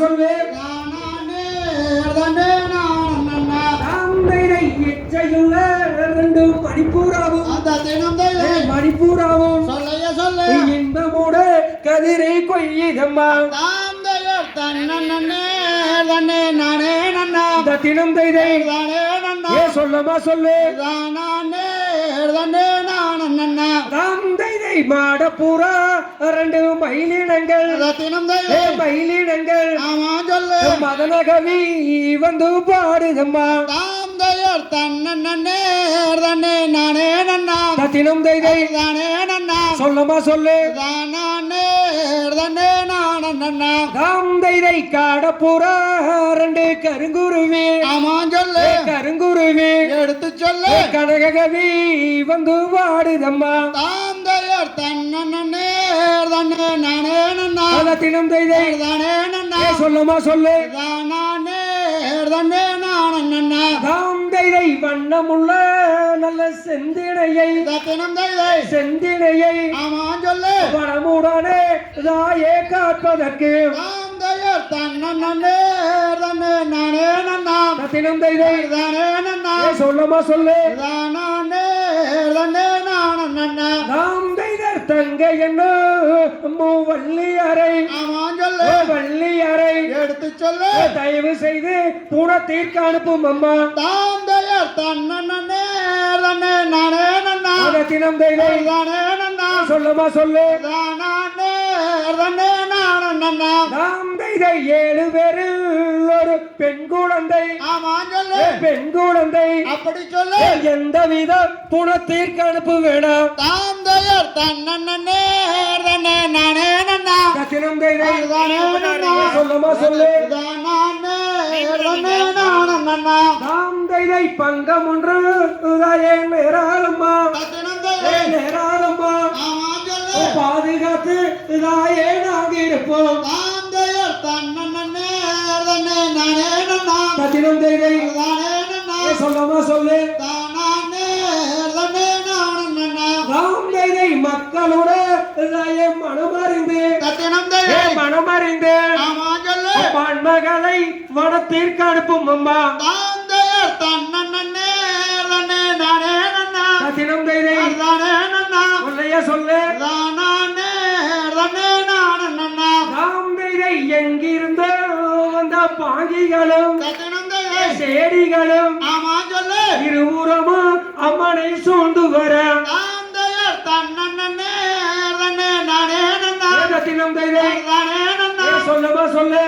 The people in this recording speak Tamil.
சொல்லு இச்சையுள்ள ரெண்டு மணிப்பூராவும் மணிப்பூராவும் இன்பமோட கதிரை கொய்யுதம்மா தினம் தைதை சொல்லமா சொல்லு தைதை மாடப்பூரா ரெண்டு மயிலினங்கள் மயிலினங்கள் மதனகவி வந்து பாடுதம்மா தினம் தைதை சொல்லமா சொல்லு தைதை காடப்பூரா ரெண்டு கருங்குருவி கருங்குருவி எடுத்து சொல்லு கனகவி வந்து பாடுதம்மா தினம் தைதை சொல்லமா சொல்லு தைதை வண்ணமுள்ள நல்ல செந்தினையை செந்தினையை வனமுடனே தாயே காப்பதற்கு தினம் தைதை சொல்லமா சொல்லு தங்க என்ன வள்ளி அறை வள்ளி அறை எடுத்து சொல்லு தயவு செய்து புணத்தீர்க்க அனுப்பும் அம்மா தினம் தைதை சொல்லமா சொல்லு தைதை 7 பேரில் ஒரு பெண் குழந்தை பெண் குழந்தை அப்படி சொல்லு எந்தவித புணத்தீர்க்க அனுப்பு வேணாம் தினம் தைதை சொல்லமா சொல்லு தைதை பங்கம் ஒன்று நேராளம்மா நேராளம்மா பாதுகாத்து இதாயே நாங்க இருப்போம் தினம் தைதை சொல்லமா சொல்லு தைதை மக்களோட மனமறிந்து மனமறிந்து மகளை வனத்திற்கு அனுப்பும் அம்மா தினம் தைதை சொல்லு தைதை எங்கிருந்தோ வந்த பாங்கிகளும் செடிகளும் இருபுறமும் அம்மனை சூழ்ந்து வர தினம் தைதை சொல்லமா சொல்லு